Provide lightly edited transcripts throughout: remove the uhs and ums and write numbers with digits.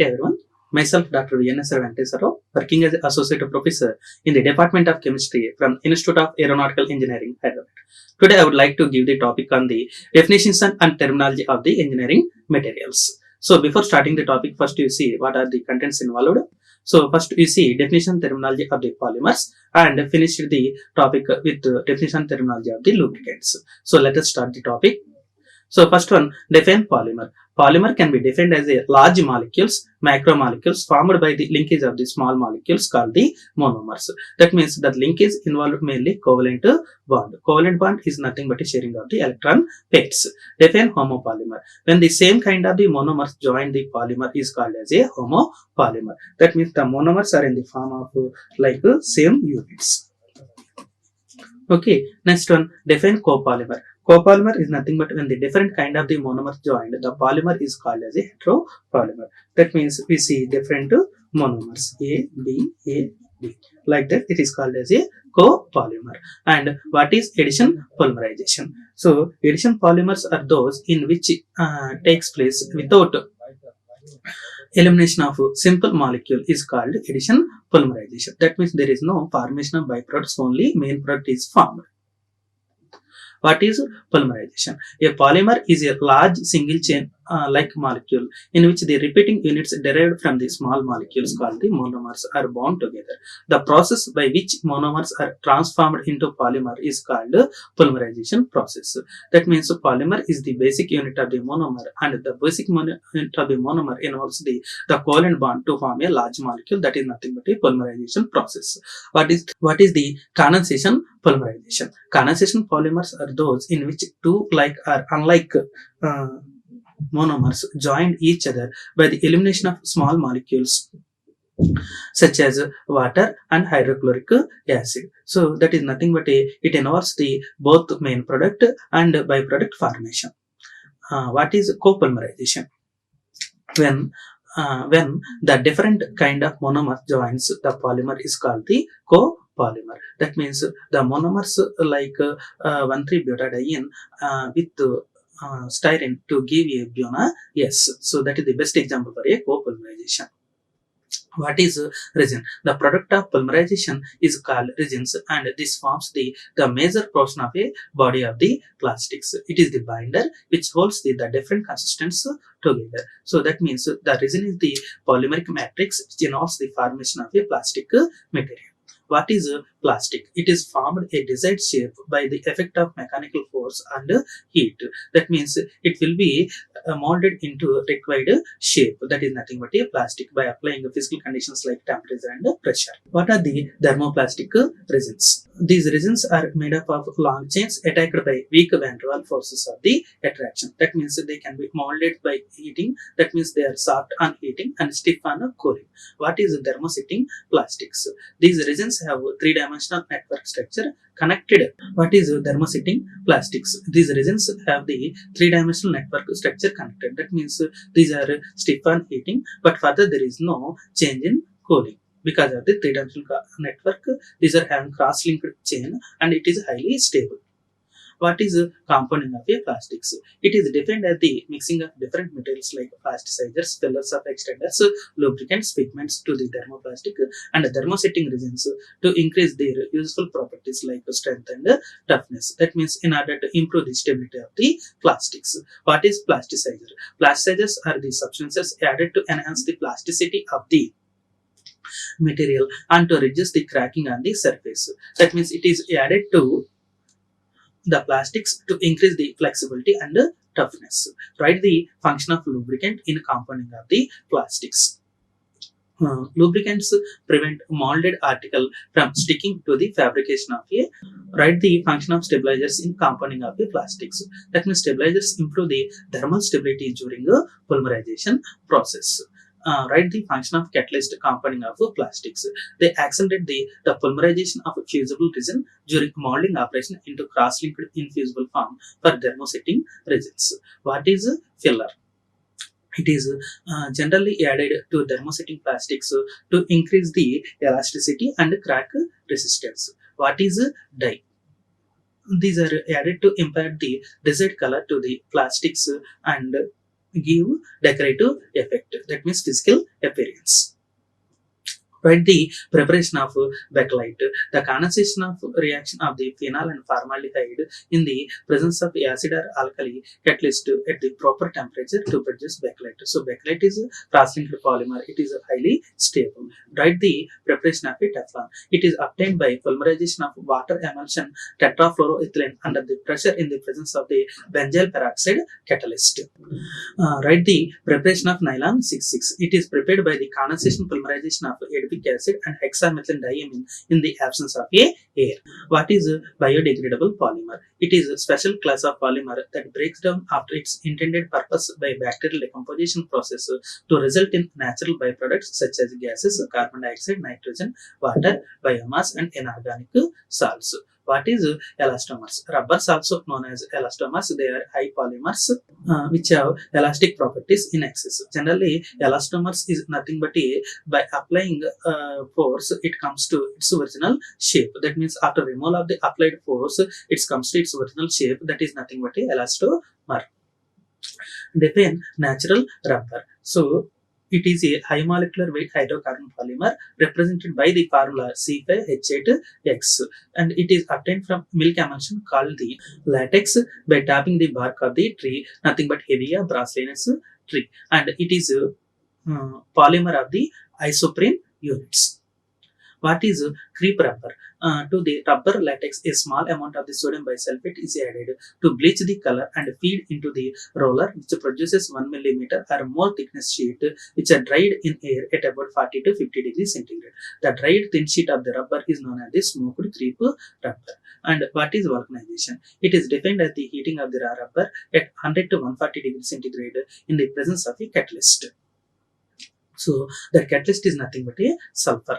day everyone. Myself Dr. V.N.S. Venkateswara, working as Associate Professor in the Department of Chemistry from Institute of Aeronautical Engineering, Hyderabad. Today I would like to give the topic on the definitions and terminology of the engineering materials. So before starting the topic, first you see what are the contents involved. So first you see definition terminology of the polymers and finish the topic with definition terminology of the lubricants. So let us start the topic. So first one, define polymer. Polymer can be defined as a large molecules, macromolecules formed by the linkage of the small molecules called the monomers. That means that linkage involved mainly covalent bond. Covalent bond is nothing but a sharing of the electron pairs. Define homopolymer. When the same kind of the monomers join the polymer is called as a homopolymer. That means the monomers are in the form of same units. Okay, next one, define copolymer. Copolymer is nothing but when the different kind of the monomers joined, the polymer is called as a heteropolymer. That means we see different monomers A, B, A, B. Like that, it is called as a copolymer. And what is addition polymerization? So, addition polymers are those in which takes place without elimination of simple molecule is called addition polymerization. That means there is no formation of byproducts, only main product is formed. What is polymerization? A polymer is a large single chain like molecule in which the repeating units derived from the small molecules called the monomers are bound together. The process by which monomers are transformed into polymer is called polymerization process. That means polymer is the basic unit of the monomer, and the basic unit of the monomer involves the covalent bond to form a large molecule. That is nothing but a polymerization process. What is the condensation polymerization? Condensation polymers are those in which two like or unlike monomers joined each other by the elimination of small molecules such as water and hydrochloric acid. So that is nothing but it involves the both main product and byproduct formation. What is copolymerization? When the different kind of monomer joins the polymer is called the copolymer. That means the monomers like 1,3-butadiene with styrene to give a buna. Yes, so that is the best example for a copolymerization. What is resin? The product of polymerization is called resins, and this forms the major portion of a body of the plastics. It is the binder which holds the different consistencies together. So that means the resin is the polymeric matrix which involves the formation of a plastic material. What is plastic? It is formed a desired shape by the effect of mechanical force and heat. That means it will be molded into required shape. That is nothing but a plastic by applying physical conditions like temperature and pressure. What are the thermoplastic resins? These resins are made up of long chains attacked by weak van der Waals forces of the attraction. That means they can be molded by heating. That means they are soft on heating and stiff on cooling. What is thermosetting plastics? These resins have three-dimensional network structure connected. What is thermosetting plastics? These resins have the three-dimensional network structure connected. That means these are stiff on heating, but further there is no change in cooling. Because of the three-dimensional network, these are having cross-linked chain and it is highly stable. What is compounding of a plastics? It is defined as the mixing of different materials like plasticizers, fillers of extenders, lubricants, pigments to the thermoplastic and thermosetting resins to increase their useful properties like strength and toughness. That means in order to improve the stability of the plastics. What is plasticizer? Plasticizers are the substances added to enhance the plasticity of the material and to reduce the cracking on the surface. That means it is added to the plastics to increase the flexibility and toughness. Write the function of lubricant in compounding of the plastics. Lubricants prevent molded article from sticking to the fabrication of a. Write the function of stabilizers in compounding of the plastics. That means stabilizers improve the thermal stability during a polymerization process. Write the function of catalyst compounding of plastics. They accelerate the polymerization of fusible resin during molding operation into cross-linked infusible form for thermosetting resins. What is filler? It is generally added to thermosetting plastics to increase the elasticity and crack resistance. What is dye? These are added to impart the desired color to the plastics and give decorative effect. That means physical appearance. Right, the preparation of bakelite, the condensation of reaction of the phenol and formaldehyde in the presence of acid or alkali catalyst at the proper temperature to produce bakelite. So bakelite is a cross-linked polymer. It is highly stable. Right, the preparation of a Teflon. It is obtained by polymerization of water emulsion tetrafluoroethylene under the pressure in the presence of the benzyl peroxide catalyst. Right, the preparation of nylon 66. It is prepared by the condensation polymerization of adipic acid and hexamethylene diamine in the absence of air. What is a biodegradable polymer? It is a special class of polymer that breaks down after its intended purpose by bacterial decomposition process to result in natural byproducts such as gases, carbon dioxide, nitrogen, water, biomass, and inorganic salts. What is elastomers? Rubbers, also known as elastomers, they are high polymers which have elastic properties in excess. Generally, elastomers is nothing but by applying force, it comes to its original shape. That means after removal of the applied force, it comes to its original shape. That is nothing but a elastomer. Define natural rubber. So it is a high molecular weight hydrocarbon polymer represented by the formula C5H8X, and it is obtained from milk emulsion called the latex by tapping the bark of the tree, nothing but Hevea brasiliensis tree, and it is a polymer of the isoprene units. What is creep rubber? To the rubber latex, a small amount of the sodium bisulfate is added to bleach the color and feed into the roller, which produces 1 millimeter or more thickness sheet, which are dried in air at about 40 to 50 degrees centigrade. The dried thin sheet of the rubber is known as the smoked creep rubber. And what is vulcanization? It is defined as the heating of the raw rubber at 100 to 140 degrees centigrade in the presence of a catalyst. So the catalyst is nothing but a sulfur.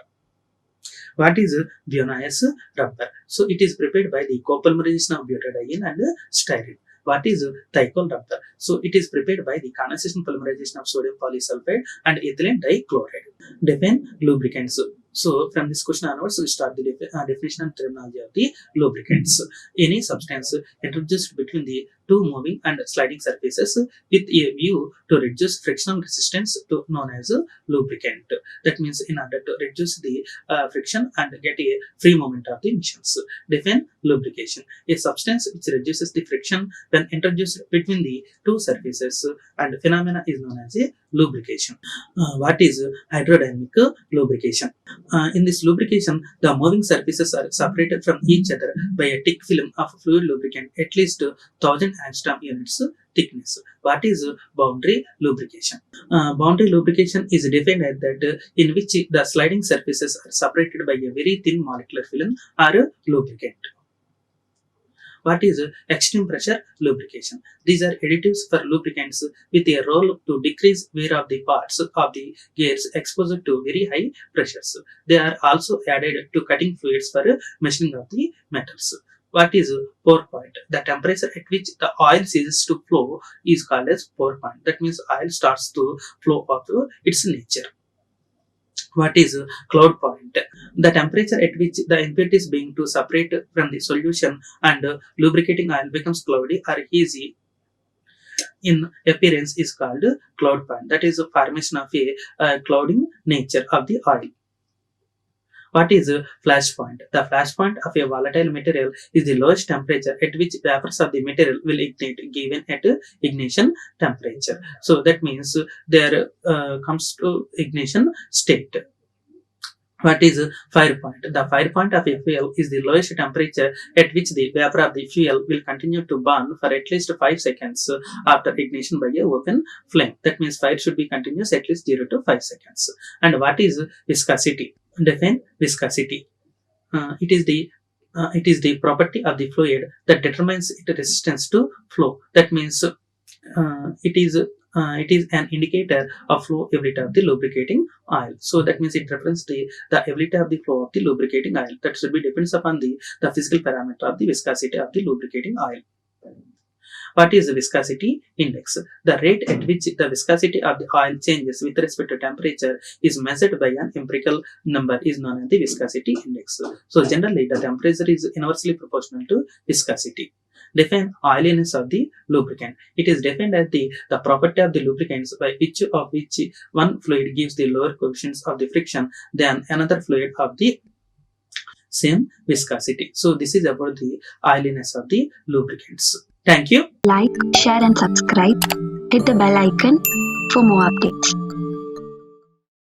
What is Bionase rubber? So it is prepared by the copolymerization of butadiene and styrene. What is thiol rubber? So it is prepared by the condensation polymerization of sodium polysulfide and ethylene dichloride. Define lubricants. So from this question onwards, we start the definition and terminology of the lubricants. Any substance introduced between the two moving and sliding surfaces with a view to reduce frictional resistance to known as a lubricant. That means in order to reduce the friction and get a free movement of the emissions. Define lubrication. A substance which reduces the friction when introduced between the two surfaces, and phenomena is known as a lubrication. What is hydrodynamic lubrication? In this lubrication, the moving surfaces are separated from each other by a thick film of fluid lubricant at least 1000 angstrom units thickness. What is boundary lubrication? Boundary lubrication is defined as that in which the sliding surfaces are separated by a very thin molecular film or lubricant. What is extreme pressure lubrication? These are additives for lubricants with a role to decrease wear of the parts of the gears exposed to very high pressures. They are also added to cutting fluids for machining of the metals. What is pour point? The temperature at which the oil ceases to flow is called as pour point. That means oil starts to flow of its nature. What is cloud point? The temperature at which the impurities being to separate from the solution and lubricating oil becomes cloudy or hazy in appearance is called cloud point. That is a formation of a clouding nature of the oil. What is a flash point? The flash point of a volatile material is the lowest temperature at which vapors of the material will ignite given at ignition temperature. So that means there comes to ignition state. What is fire point? The fire point of a fuel is the lowest temperature at which the vapor of the fuel will continue to burn for at least 5 seconds after ignition by a open flame. That means fire should be continuous at least 0 to 5 seconds. And what is viscosity? Define viscosity. It is the property of the fluid that determines its resistance to flow. That means it is an indicator of flow ability of the lubricating oil. So that means it represents the ability of the flow of the lubricating oil. That should be depends upon the physical parameter of the viscosity of the lubricating oil. What is the viscosity index? The rate at which the viscosity of the oil changes with respect to temperature is measured by an empirical number is known as the viscosity index. So generally the temperature is inversely proportional to viscosity. Define oiliness of the lubricant. It is defined as the property of the lubricants by which one fluid gives the lower coefficients of the friction than another fluid of the same viscosity. So this is about the oiliness of the lubricants. Thank you. Like, share and subscribe. Hit the bell icon for more updates.